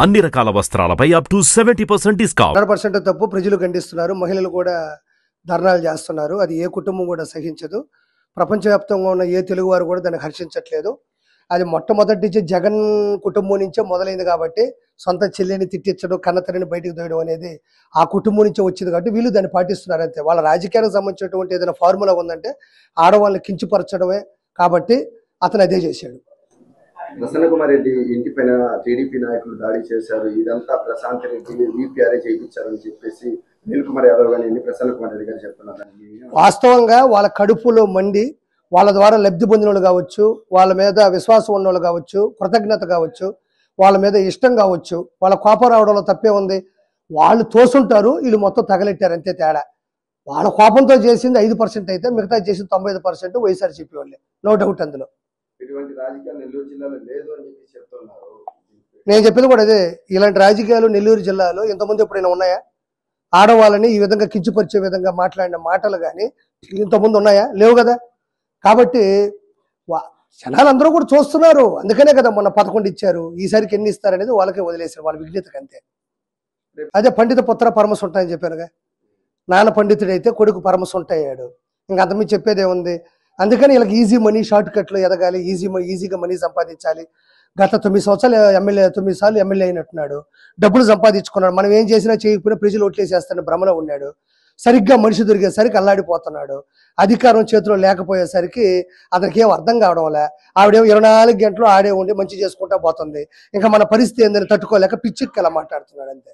అన్ని రకాల వస్త్రాలపై up to 70% discount. 100% తప్పు ప్రజలు ఖండిస్తున్నారు. మహిళలు కూడా ధర్నాలు చేస్తున్నారు. అది ఏ కుటుంబం కూడా సహించదు. ప్రపంచవ్యాప్తంగా ఉన్న ఏ తెలుగువారు కూడా దాన్ని హర్షించట్లేదు. అది మొట్టమొదటి నుంచి జగన్ కుటుంబం నుంచే మొదలైంది కాబట్టి సొంత చెల్లిని తిట్టించడం, కన్నతల్లిని బయటికి దోయడం అనేది ఆ కుటుంబం నుంచే వచ్చింది కాబట్టి వీళ్ళు దాన్ని పాటిస్తున్నారు అంతే. వాళ్ళ రాజకీయానికి సంబంధించినటువంటి ఏదైనా ఫార్ములా ఉందంటే ఆడవాళ్ళని కించపరచడమే కాబట్టి అతను అదే చేశాడు. ప్రసన్న కుమార్ రెడ్డి ఇంటి పైన టీడీపీ నాయకులు దాడి చేశారు, ఇదంతా ప్రశాంత్ రెడ్డి వీపీఆర్ఏ చేయించారని చెప్పేసి అనిల్ కుమార్ యాదవ్ గారిని ప్రసన్న కుమార్ రెడ్డి గారు చెప్తున్నారు. వాస్తవంగా వాళ్ళ కడుపులో మండి వాళ్ళ ద్వారా లబ్ధి పొందిన వాళ్ళు కావచ్చు, వాళ్ళ మీద విశ్వాసం ఉన్న వాళ్ళు కావచ్చు, కృతజ్ఞత కావచ్చు, వాళ్ళ మీద ఇష్టం కావచ్చు, వాళ్ళ కోపం రావడంలో తప్పే ఉంది. వాళ్ళు తోసుంటారు, వీళ్ళు మొత్తం తగలెట్టారు అంతే తేడా. వాళ్ళ కోపంతో చేసింది 5% అయితే మిగతా చేసింది 95% వైఎస్ఆర్సీపీ వాళ్ళే, నో డౌట్ అందులో. ఇటువంటి రాజకీయాలు నెల్లూరు జిల్లాలో లేదు అని చెప్పి చెప్తున్నారు. నేను చెప్పింది కూడా అదే. ఇలాంటి రాజకీయాలు నెల్లూరు జిల్లాలో ఇంతకుముందు ఎప్పుడైనా ఉన్నాయా? ఆడవాళ్ళని ఈ విధంగా కించపరిచే విధంగా మాట్లాడిన మాటలు కానీ ఇంతకుముందు ఉన్నాయా? లేవు కదా. కాబట్టి జనాలందరూ కూడా చూస్తున్నారు. అందుకనే కదా మొన్న 11 ఇచ్చారు. ఈసారికి ఎన్ని ఇస్తారనేది వాళ్ళకే వదిలేశారు, వాళ్ళ విజ్ఞతకు అంతే. అదే పండిత పుత్ర పరమసుంట అని చెప్పానుగా. నాన్న పండితుడైతే కొడుకు పరమసుంట అయ్యాడు. ఇంకా అంతమంది చెప్పేదే ఉంది. అందుకని వీళ్ళకి ఈజీ మనీ, షార్ట్ కట్లు ఎదగాలి, ఈజీగా మనీ సంపాదించాలి. గత 9 సంవత్సరాలు ఎమ్మెల్యే, 9 సార్లు ఎమ్మెల్యే అయినట్టున్నాడు, డబ్బులు సంపాదించుకున్నాడు. మనం ఏం చేసినా చేయకపోయినా ప్రజలు ఓట్లేసేస్తారని భ్రమలో ఉన్నాడు. సరిగ్గా మనిషి దొరికేసరికి అల్లాడిపోతున్నాడు. అధికారం చేతిలో లేకపోయేసరికి అతనికి ఏం అర్థం కావడం వల్ల ఆవిడేమో 24 గంటలు ఆడే ఉండి మంచి చేసుకుంటా పోతుంది. ఇంకా మన పరిస్థితి ఏందని తట్టుకోలేక పిచ్చిక్కలా మాట్లాడుతున్నాడు అంతే.